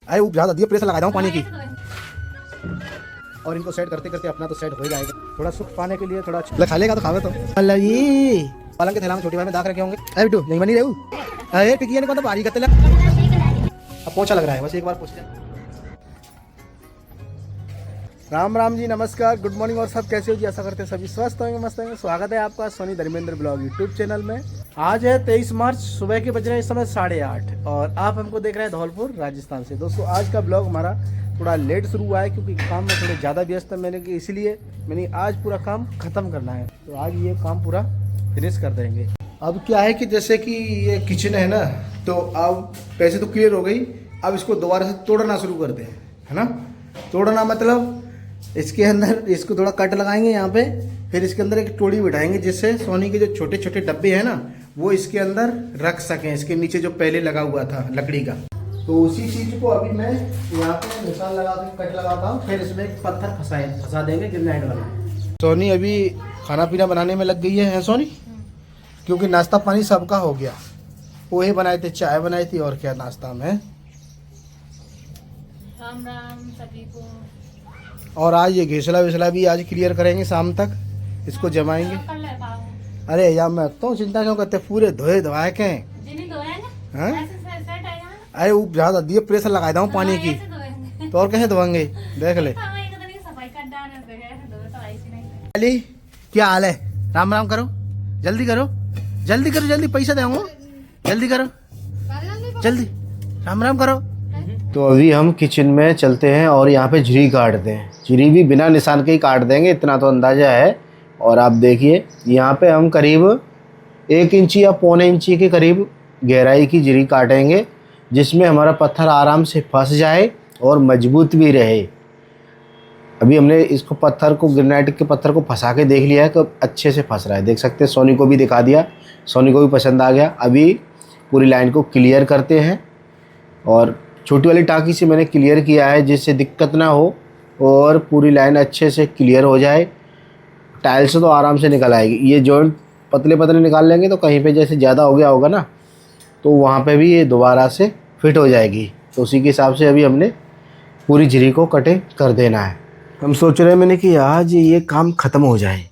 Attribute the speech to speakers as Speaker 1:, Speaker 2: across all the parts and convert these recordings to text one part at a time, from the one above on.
Speaker 1: अरे वो ज़्यादा दिया प्रेशर लगा दूँ पानी की। और इनको सेट करते करते अपना तो सेट हो ही जाएगा। थोड़ा सुख पाने के लिए थोड़ा खा लेगा तो खावे तो मतलब ये पलंग के थैला में छोटी भाई में दाख रखे होंगे। अरे बिट्टू नहीं बनी रहू। अरे टिकिया ने तो भारी करते लग। अब पोछा लग रहा है बस एक बार पोछते। राम राम जी, नमस्कार, गुड मॉर्निंग। और सब कैसे हो जी? आशा करते हैं सभी स्वस्थ होंगे, मस्त होंगे। स्वागत है आपका Soni Dharmendra blog YouTube channel में। आज है 23 मार्च, सुबह के बज रहे हैं इस समय 8:30 और आप हमको देख रहे हैं धौलपुर राजस्थान से। दोस्तों आज का ब्लॉग हमारा थोड़ा लेट शुरू हुआ है क्योंकि काम में थोड़े ज़्यादा व्यस्त है मैंने कि इसलिए मैंने आज पूरा काम ख़त्म करना है, तो आज ये काम पूरा फिनिश कर देंगे। अब क्या है कि जैसे कि ये किचन है ना, तो अब पैसे तो क्लियर हो गई। अब इसको दोबारा से तोड़ना शुरू करते हैं, है ना। तोड़ना मतलब इसके अंदर इसको थोड़ा कट लगाएंगे यहाँ पे, फिर इसके अंदर एक टोड़ी बिठाएंगे जिससे सोनी के जो छोटे छोटे डब्बे हैं ना वो इसके अंदर रख सकें, इसके नीचे जो पहले लगा हुआ था लकड़ी का। तो उसी चीज को अभी मैं यहाँ पे निशान लगा के कट लगाता हूँ, फिर इसमें एक पत्थर फंसा देंगे ग्रेनाइट वाला। सोनी अभी खाना पीना बनाने में लग गई है सोनी, क्योंकि नाश्ता पानी सबका हो गया। पोहे बनाए थे, चाय बनाई थी, और क्या नाश्ता में।
Speaker 2: राम राम सभी को।
Speaker 1: और आज ये घिसला विसला भी आज क्लियर करेंगे, शाम तक इसको जमाएंगे। अरे यार मैं तो चिंता क्यों करते, पूरे धोए धोए के। अरे वो ज्यादा दिए प्रेशर लगा दूँ पानी की, तो और कैसे धोएंगे देख ले। अली क्या हाल है? राम राम करो, जल्दी करो, जल्दी करो, जल्दी पैसा दूंगा, जल्दी करो, जल्दी राम राम करो। तो अभी हम किचन में चलते हैं और यहाँ पे झिरी काटते हैं। झिरी भी बिना निशान के ही काट देंगे, इतना तो अंदाज़ा है। और आप देखिए यहाँ पे हम करीब 1 इंची या पौने इंची के करीब गहराई की झिरी काटेंगे, जिसमें हमारा पत्थर आराम से फंस जाए और मजबूत भी रहे। अभी हमने इसको पत्थर को, ग्रेनाइट के पत्थर को फंसा के देख लिया है कि अच्छे से फंस रहा है। देख सकते हैं, सोनी को भी दिखा दिया, सोनी को भी पसंद आ गया। अभी पूरी लाइन को क्लियर करते हैं और छोटी वाली टाँकी से मैंने क्लियर किया है जिससे दिक्कत ना हो और पूरी लाइन अच्छे से क्लियर हो जाए। टाइल से तो आराम से निकल आएगी। ये जॉइंट पतले पतले निकाल लेंगे तो कहीं पे जैसे ज़्यादा हो गया होगा ना, तो वहाँ पे भी ये दोबारा से फिट हो जाएगी। तो उसी के हिसाब से अभी हमने पूरी झिरी को कटिंग कर देना है। हम सोच रहे हैं मैंने कि आज ये काम ख़त्म हो जाए।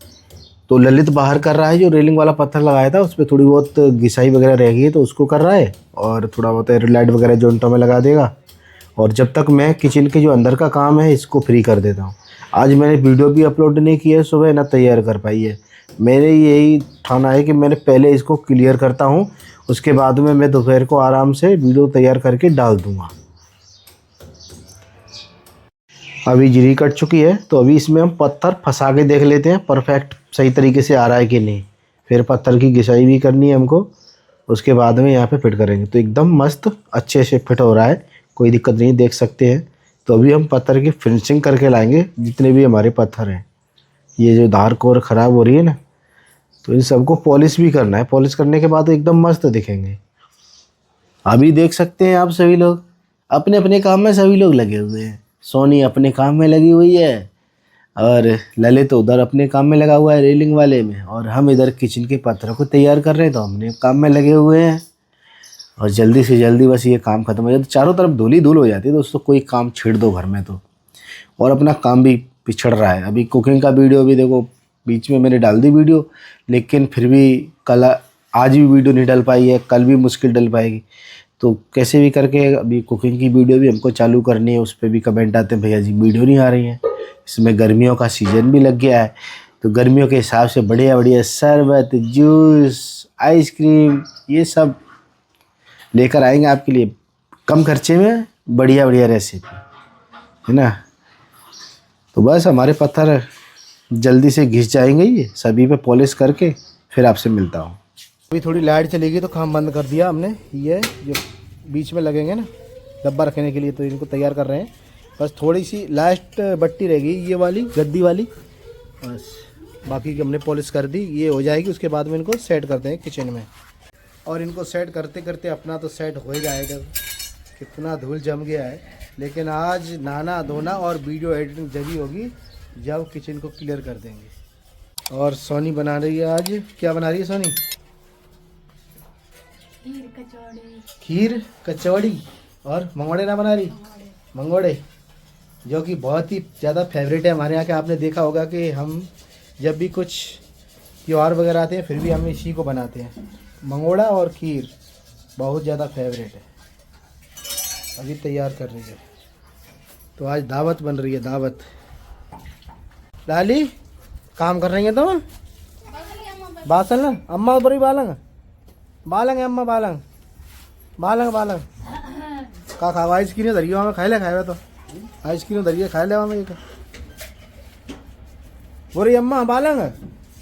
Speaker 1: तो ललित बाहर कर रहा है, जो रेलिंग वाला पत्थर लगाया था उस पर थोड़ी बहुत घिसाई वगैरह रह गई है तो उसको कर रहा है, और थोड़ा बहुत लाइट वगैरह जॉइंटों में लगा देगा। और जब तक मैं किचन के जो अंदर का काम है इसको फ्री कर देता हूँ। आज मैंने वीडियो भी अपलोड नहीं किया है, सुबह ना तैयार कर पाई है। मैंने यही ठाना है कि मैंने पहले इसको क्लियर करता हूँ, उसके बाद में मैं दोपहर को आराम से वीडियो तैयार करके डाल दूँगा। अभी झिरी कट चुकी है तो अभी इसमें हम पत्थर फंसा के देख लेते हैं परफेक्ट सही तरीके से आ रहा है कि नहीं। फिर पत्थर की घिसाई भी करनी है हमको, उसके बाद में यहाँ पे फिट करेंगे। तो एकदम मस्त अच्छे से फिट हो रहा है, कोई दिक्कत नहीं, देख सकते हैं। तो अभी हम पत्थर की फिनिशिंग करके लाएंगे, जितने भी हमारे पत्थर हैं। ये जो धार कोर ख़राब हो रही है ना, तो इन सबको पॉलिश भी करना है। पॉलिश करने के बाद एकदम मस्त दिखेंगे। अभी देख सकते हैं आप सभी लोग अपने अपने काम में सभी लोग लगे हुए हैं। सोनी अपने काम में लगी हुई है और ललित तो उधर अपने काम में लगा हुआ है रेलिंग वाले में, और हम इधर किचन के पत्थरों को तैयार कर रहे हैं, तो हमने काम में लगे हुए हैं। और जल्दी से जल्दी बस ये काम खत्म हो जाए तो चारों तरफ धूल ही धूल हो जाती है दोस्तों। कोई काम छेड़ दो घर में तो, और अपना काम भी पिछड़ रहा है। अभी कुकिंग का वीडियो भी देखो, बीच में मैंने डाल दी वीडियो, लेकिन फिर भी कल आज भी वीडियो नहीं डल पाई है, कल भी मुश्किल डल पाएगी। तो कैसे भी करके अभी कुकिंग की वीडियो भी हमको चालू करनी है। उस पर भी कमेंट आते हैं भैया जी वीडियो नहीं आ रही है। इसमें गर्मियों का सीज़न भी लग गया है, तो गर्मियों के हिसाब से बढ़िया बढ़िया शरबत, जूस, आइसक्रीम ये सब लेकर आएंगे आपके लिए कम खर्चे में, बढ़िया बढ़िया रेसिपी, है ना। तो बस हमारे पत्थर जल्दी से घिस जाएंगे ये सभी पे पॉलिश करके, फिर आपसे मिलता हूँ। अभी थोड़ी लाइट चलेगी तो काम बंद कर दिया हमने। ये जो बीच में लगेंगे ना डब्बा रखने के लिए, तो इनको तैयार कर रहे हैं। बस थोड़ी सी लास्ट बट्टी रहेगी ये वाली गद्दी वाली, बस बाकी की हमने पॉलिश कर दी। ये हो जाएगी, उसके बाद में इनको सेट करते हैं किचन में। और इनको सेट करते करते अपना तो सेट हो ही जाएगा। कितना धूल जम गया है, लेकिन आज नहाना धोना और वीडियो एडिटिंग जगी होगी जब किचन को क्लियर कर देंगे। और सोनी बना रही है, आज क्या बना रही है सोनी? खीर कचौड़ी। और मंगोड़े ना बना रही? मंगोड़े, जो कि बहुत ही ज़्यादा फेवरेट है हमारे यहाँ के। आपने देखा होगा कि हम जब भी कुछ त्योहार वगैरह आते हैं फिर भी हम इसी को बनाते हैं। मंगोड़ा और खीर बहुत ज़्यादा फेवरेट है। अभी तैयार कर रही है, तो आज दावत बन रही है, दावत। लाली काम कर रही है तो बासल ना अम्मा बड़ी बालंग बालंग है, अम्मा बालंग बालंग बालंग का खावा आइसक्रीम धरी में खाए ले, खाए तो आइसक्रीम धरिए खाए ले वहाँ में। बोरी अम्मा बालंग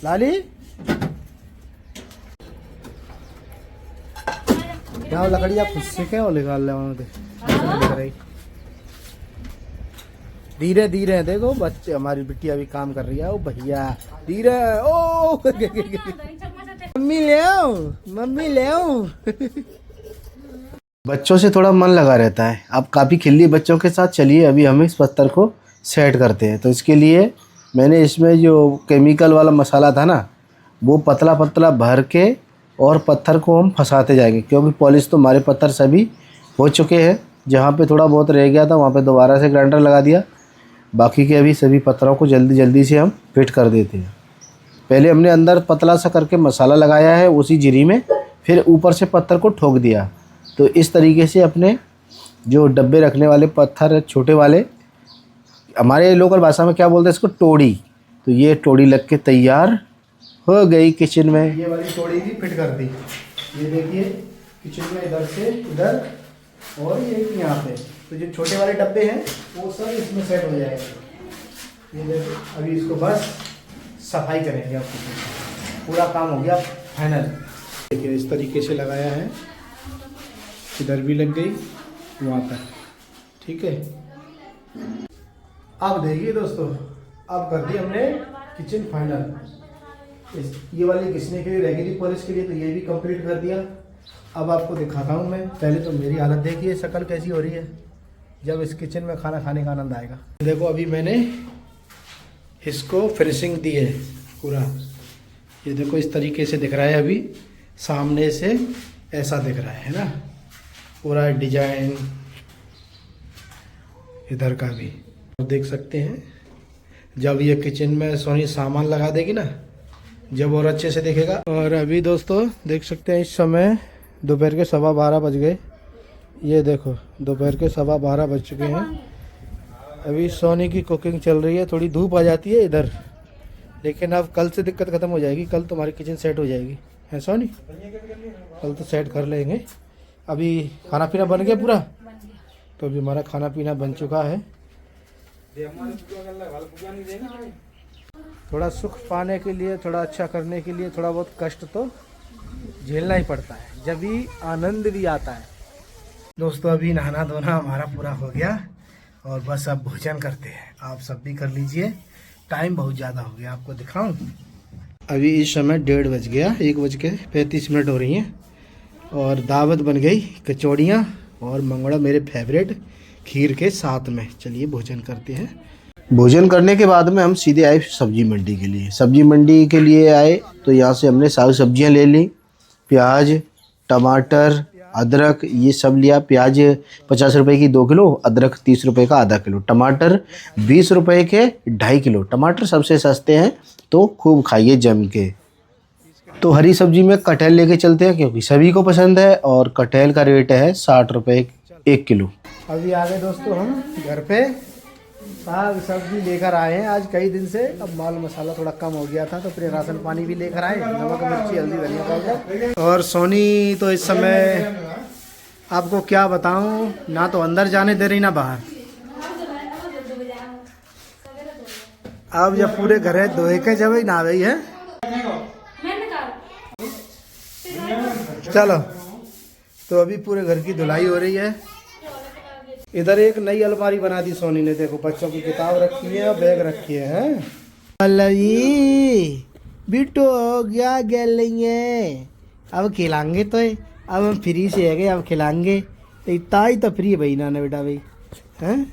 Speaker 1: लाली क्या लकड़ी आप खुद से क्या निकाल ले वहाँ पे। धीरे धीरे देखो बच्चे, हमारी बिटिया भी काम कर रही है। ओ भैया धीरे, ओ मम्मी ले आओ, मम्मी ले आओ। बच्चों से थोड़ा मन लगा रहता है। आप काफ़ी खिल्ली बच्चों के साथ चलिए, अभी हम इस पत्थर को सेट करते हैं। तो इसके लिए मैंने इसमें जो केमिकल वाला मसाला था ना, वो पतला पतला भर के और पत्थर को हम फंसाते जाएंगे, क्योंकि पॉलिश तो हमारे पत्थर सभी हो चुके हैं। जहाँ पे थोड़ा बहुत रह गया था वहाँ पे दोबारा से ग्राइंडर लगा दिया। बाकी के अभी सभी पत्थरों को जल्दी जल्दी से हम फिट कर देते हैं। पहले हमने अंदर पतला सा करके मसाला लगाया है उसी जिरी में, फिर ऊपर से पत्थर को ठोक दिया। तो इस तरीके से अपने जो डब्बे रखने वाले पत्थर छोटे वाले, हमारे लोकल भाषा में क्या बोलते हैं इसको, टोड़ी। तो ये टोड़ी लग के तैयार हो गई किचन में। ये वाली टोड़ी भी फिट कर दी। ये देखिए किचन में इधर से इधर और ये यहाँ पे। तो जो छोटे वाले डब्बे हैं वो सब इसमें सेट हो जाएगा। ये देखो अभी इसको बस सफाई करेंगे। आप पूरा काम हो गया फाइनल। देखिए इस तरीके से लगाया है, इधर भी लग गई वहाँ पर, ठीक है। अब देखिए दोस्तों, अब कर दी हमने किचन फाइनल। ये वाली घिसने के लिए रह गई थी पॉलिश के लिए, तो ये भी कंप्लीट कर दिया। अब आपको दिखाता हूँ मैं। पहले तो मेरी हालत देखिए शक्ल कैसी हो रही है जब इस किचन में खाना खाने का आनंद आएगा। देखो अभी मैंने इसको फिनिशिंग दी है पूरा। ये देखो इस तरीके से दिख रहा है, अभी सामने से ऐसा दिख रहा है ना पूरा डिजाइन। इधर का भी देख सकते हैं। जब ये किचन में सोनी सामान लगा देगी ना, जब और अच्छे से दिखेगा। और अभी दोस्तों देख सकते हैं इस समय दोपहर के 12:15 बज गए। ये देखो दोपहर के 12:15 बज चुके हैं। अभी सोनी की कुकिंग चल रही है। थोड़ी धूप आ जाती है इधर, लेकिन अब कल से दिक्कत ख़त्म हो जाएगी। कल तुम्हारी किचन सेट हो जाएगी, है सोनी? कल तो सेट कर लेंगे। अभी खाना पीना बन गया पूरा? तो अभी हमारा खाना पीना बन चुका है। थोड़ा सुख पाने के लिए, थोड़ा अच्छा करने के लिए थोड़ा बहुत कष्ट तो झेलना ही पड़ता है, जब भी आनंद भी आता है। दोस्तों अभी नहाना धोना हमारा पूरा हो गया और बस अब भोजन करते हैं। आप सब भी कर लीजिए, टाइम बहुत ज़्यादा हो गया। आपको दिखाऊं, अभी इस समय 1:30 बज गया, 1:35 हो रही हैं। और दावत बन गई कचौड़ियाँ और मंगोड़ा मेरे फेवरेट खीर के साथ में। चलिए भोजन करते हैं। भोजन करने के बाद में हम सीधे आए सब्जी मंडी के लिए। सब्जी मंडी के लिए आए तो यहाँ से हमने सारी सब्जियाँ ले ली। प्याज, टमाटर, अदरक ये सब लिया। प्याज 50 रुपए की 2 किलो, अदरक 30 रुपए का आधा किलो, टमाटर 20 रुपए के 2.5 किलो। टमाटर सबसे सस्ते हैं तो खूब खाइए जम के। तो हरी सब्जी में कटहल लेके चलते हैं, क्योंकि सभी को पसंद है। और कटहल का रेट है 60 रुपए 1 किलो। अभी आ गए दोस्तों हम घर पे। साग सब्जी लेकर आए हैं आज कई दिन से। अब माल मसाला थोड़ा कम हो गया था तो फिर राशन पानी भी लेकर आए, नमक मिर्ची हल्दी धनिया पाउडर। और सोनी तो इस समय आपको क्या बताऊं, ना तो अंदर जाने दे रही ना बाहर। अब जब पूरे घर धोए के जब ना गई है। चलो तो अभी पूरे घर की धुलाई हो रही है। इधर एक नई अलमारी बना दी सोनी ने। देखो बच्चों की किताब रखी है और बैग रखी है। बिट्टू हो गया गेलेंगे, अब खिलाएंगे तो अब हम फ्री से है गए, अब खिलाएंगे। इतना ही तो फ्री है भाई ना बेटा भाई, हैं?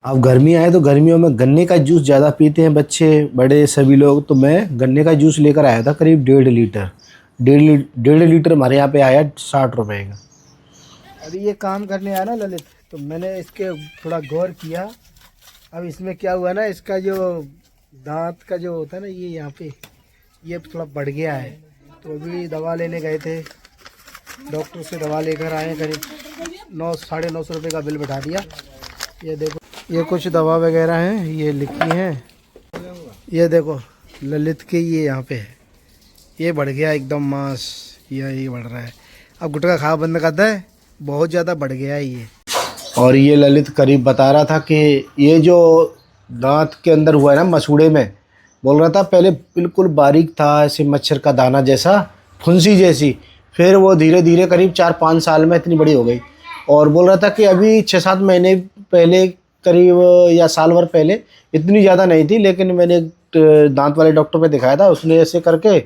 Speaker 1: अब गर्मी आए तो गर्मियों में गन्ने का जूस ज़्यादा पीते हैं बच्चे बड़े सभी लोग। तो मैं गन्ने का जूस लेकर आया था करीब 1.5 लीटर। डेढ़ लीटर हमारे यहाँ पे आया 60 रुपए का।
Speaker 3: अभी ये काम करने आया ना ललित, तो मैंने इसके थोड़ा गौर किया। अब इसमें क्या हुआ ना, इसका जो दांत का जो होता है ना, ये यहाँ पे ये थोड़ा बढ़ गया है। तो अभी दवा लेने गए थे, डॉक्टर से दवा लेकर आए, करीब 900-950 रुपये का बिल बैठा दिया। ये देखो, ये कुछ दवा वगैरह हैं, ये लिखी हैं। ये देखो ललित के ये यहाँ पे है, ये बढ़ गया एकदम मांस, ये बढ़ रहा है। अब गुटखा खा बंद करता है, बहुत ज़्यादा बढ़ गया है ये।
Speaker 1: और ये ललित करीब बता रहा था कि ये जो दांत के अंदर हुआ है ना, मसूड़े में, बोल रहा था पहले बिल्कुल बारीक था, ऐसे मच्छर का दाना जैसा, फुंसी जैसी, फिर वो धीरे धीरे करीब 4-5 साल में इतनी बड़ी हो गई। और बोल रहा था कि अभी 6-7 महीने पहले करीब, या साल भर पहले इतनी ज़्यादा नहीं थी, लेकिन मैंने दांत वाले डॉक्टर पे दिखाया था, उसने ऐसे करके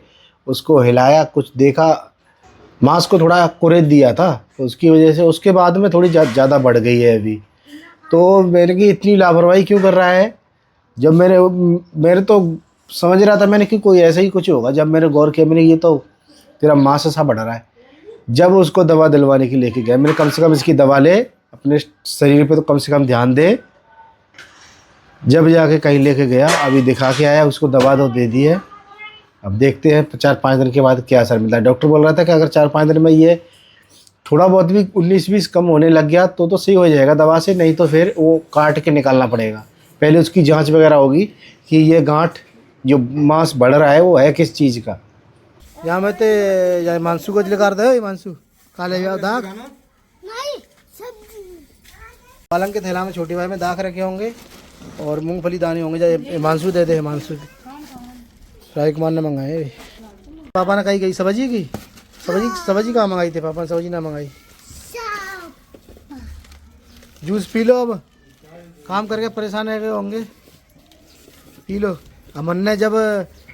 Speaker 1: उसको हिलाया, कुछ देखा, मांस को थोड़ा कुरेद दिया था, उसकी वजह से उसके बाद में थोड़ी ज़्यादा बढ़ गई है अभी। तो मैंने कि इतनी लापरवाही क्यों कर रहा है। जब मेरे तो समझ रहा था मैंने कि कोई ऐसा ही कुछ होगा, जब मैंने गौर किया, मैंने ये तो तेरा मांस ऐसा बढ़ रहा है। जब उसको दवा दिलवाने के लेके गया, मैंने कम से कम इसकी दवा ले, अपने शरीर पे तो कम से कम ध्यान दे। जब जाके कहीं लेके गया, अभी दिखा के आया, उसको दवा तो दे दी है। अब देखते हैं 4-5 दिन के बाद क्या असर मिलता है। डॉक्टर बोल रहा था कि अगर 4-5 दिन में ये थोड़ा बहुत भी 19-20 कम होने लग गया तो सही हो जाएगा दवा से, नहीं तो फिर वो काट के निकालना पड़ेगा। पहले उसकी जांच वगैरह होगी कि ये गांठ जो मांस बढ़ रहा है वो है किस चीज़ का।
Speaker 3: यहाँ में तो मानसू को लेकर दे, मानसू काले दाग पालंग के थैला में छोटे भाई में दाग रखे होंगे और मूंगफली दाने होंगे। हिमांशु दे दे, हिमांशु राय कुमार ने मंगाए। पापा ने कही गई सब्जी की, सब्जी कहाँ मंगाई थी पापा ने, सब्जी ना मंगाई। जूस पी लो, अब काम करके परेशान रह गए होंगे, पी लो। अमन ने जब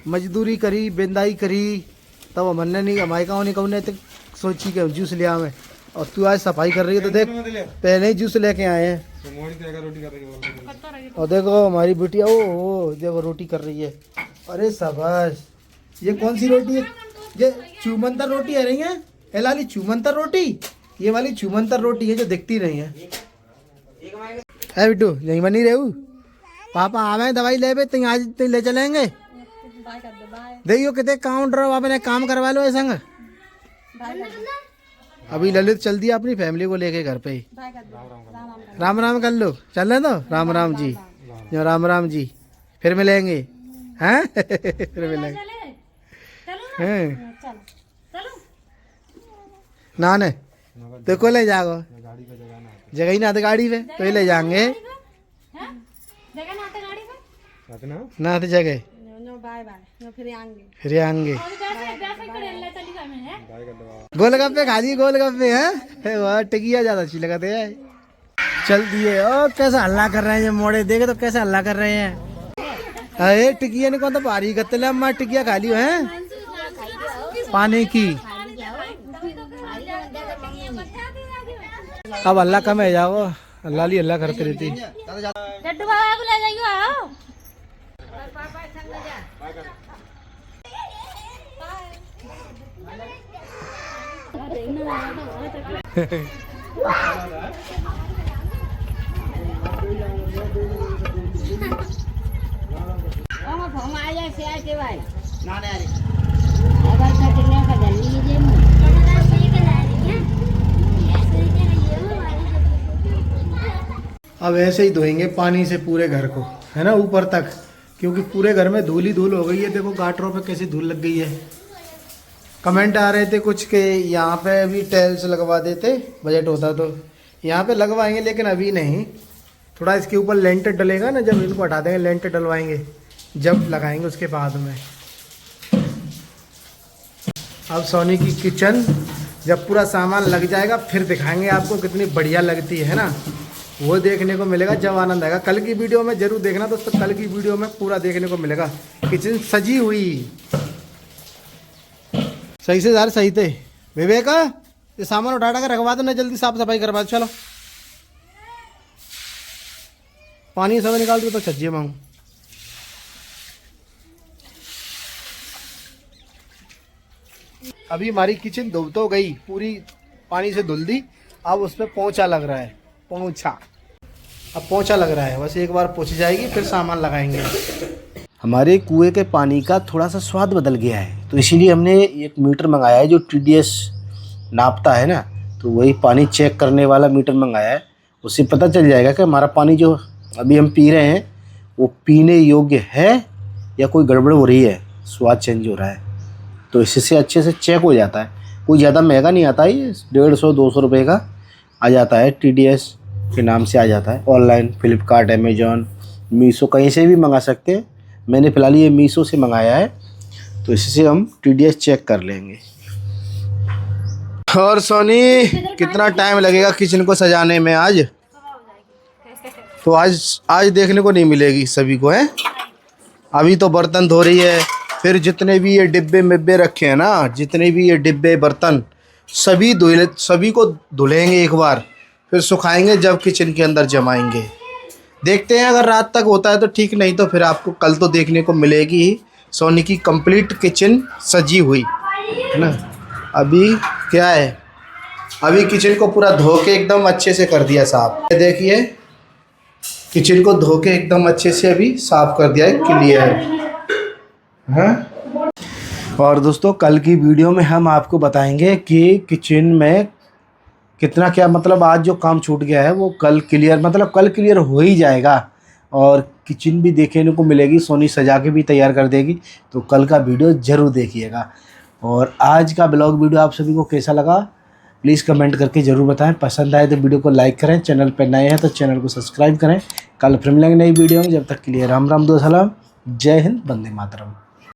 Speaker 3: मजदूरी करी, बेंदाई करी, तब अमन ने नहीं हमारे गाँव नहीं कहूँ ने सोची के जूस लिया मैं। और तू आज सफाई कर रही है तो देख, पहले ही जूस लेके आए हैं। और देखो हमारी बिटिया, ओ देखो रोटी कर रही है। अरे शाबाश, ये कौन सी रोटी है? ये चूमंतर रोटी है रही है, ए लाली चूमंतर रोटी, ये वाली चूमंतर रोटी है जो दिखती नहीं है। है बिट्टू, यहीं बनी रहू, पापा आवे दवाई ले बे, तुम आज तुम ले चलेंगे। देखियो कितने काउंटर आपने काम करवा लो ऐसा। अभी ललित चल दिया अपनी फैमिली को लेके घर पे ही। राम राम कर लो, चल रहे तो राम राम जी, राम राम जी, फिर मिलेंगे हैं फिर मिलेंगे हैं ना ने तो को ले जाओ, जगह ही ना तो गाड़ी पे तो ही ले जाएंगे ना तो जगह फिर आएंगे। गोलगप्पे खा लिए, गोलगप्पे हैं वह टिकिया ज्यादा अच्छी लगाते हैं। चल दिए। ओ कैसा हल्ला कर रहे हैं ये मोड़े, देखे तो कैसे हल्ला कर रहे हैं। अरे टिकिया ने कौन तो भारी गत्ते अम्मा टिकिया खा लियो है पानी की। अब हल्ला कम है जाओ, हल्ला ली हल्ला करते रहती। अब ऐसे ही धोएंगे पानी से पूरे घर को, है ना, ऊपर तक, क्योंकि पूरे घर में धूल ही धूल हो गई है। देखो गाटरों पे कैसी धूल लग गई है। कमेंट आ रहे थे कुछ के यहाँ पे भी टाइल्स लगवा देते, बजट होता तो यहाँ पे लगवाएंगे, लेकिन अभी नहीं। थोड़ा इसके ऊपर लेंटर डलेगा ना, जब इनको हटा देंगे लेंटर डलवाएंगे, जब लगाएंगे उसके बाद में। अब सोनी की किचन जब पूरा सामान लग जाएगा फिर दिखाएंगे आपको कितनी बढ़िया लगती है ना, वो देखने को मिलेगा जब आनंद आएगा। कल की वीडियो में जरूर देखना दोस्तों, कल की वीडियो में पूरा देखने को मिलेगा किचन सजी हुई। सही से यार, सही थे विवेक, ये सामान उठा के रखवा दो ना, जल्दी साफ सफाई करवा दो। चलो पानी सब निकाल दो तो सज्जे मांगू। अभी हमारी किचन धुल तो गई, पूरी पानी से धुल दी। अब उसमें पोंछा लग रहा है, पोंछा। अब पोंछा लग रहा है, बस एक बार पोंछ जाएगी फिर सामान लगाएंगे। हमारे कुएं के पानी का थोड़ा सा स्वाद बदल गया है, तो इसीलिए हमने एक मीटर मंगाया है जो TDS नापता है ना, तो वही पानी चेक करने वाला मीटर मंगाया है। उससे पता चल जाएगा कि हमारा पानी जो अभी हम पी रहे हैं वो पीने योग्य है या कोई गड़बड़ हो रही है, स्वाद चेंज हो रहा है। तो इससे अच्छे से चेक हो जाता है। कोई ज़्यादा महंगा नहीं आता, ये 150-200 रुपये का आ जाता है, TDS के नाम से आ जाता है। ऑनलाइन फ्लिपकार्ट, अमेजॉन, मीशो कहीं से भी मंगा सकते हैं। मैंने फ़िलहाल ये मीशो से मंगाया है, तो इससे हम TDS चेक कर लेंगे। और सोनी, कितना टाइम लगेगा किचन को सजाने में आज? तो आज देखने को नहीं मिलेगी सभी को, है? अभी तो बर्तन धो रही है, फिर जितने भी ये डिब्बे मिब्बे रखे हैं ना, जितने भी ये डिब्बे बर्तन सभी को धुलेंगे एक बार, फिर सुखाएंगे, जब किचन के अंदर जमाएंगे। देखते हैं, अगर रात तक होता है तो ठीक, नहीं तो फिर आपको कल तो देखने को मिलेगी ही सोनी की कंप्लीट किचन सजी हुई, है ना। अभी क्या है, अभी किचन को पूरा धो के एकदम अच्छे से कर दिया साफ। देखिए किचन को धो के एकदम अच्छे से अभी साफ कर दिया है, क्लियर है। और दोस्तों, कल की वीडियो में हम आपको बताएंगे कि किचन में कितना क्या, मतलब आज जो काम छूट गया है वो कल क्लियर, मतलब कल क्लियर हो ही जाएगा। और किचन भी देखने को मिलेगी, सोनी सजा के भी तैयार कर देगी। तो कल का वीडियो ज़रूर देखिएगा। और आज का ब्लॉग वीडियो आप सभी को कैसा लगा प्लीज़ कमेंट करके ज़रूर बताएं। पसंद आए तो वीडियो को लाइक करें, चैनल पर नए हैं तो चैनल को सब्सक्राइब करें। कल फिर मिलेंगे नई वीडियो में, जब तक के लिए राम राम, दो सलाम, जय हिंद, वंदे मातरम।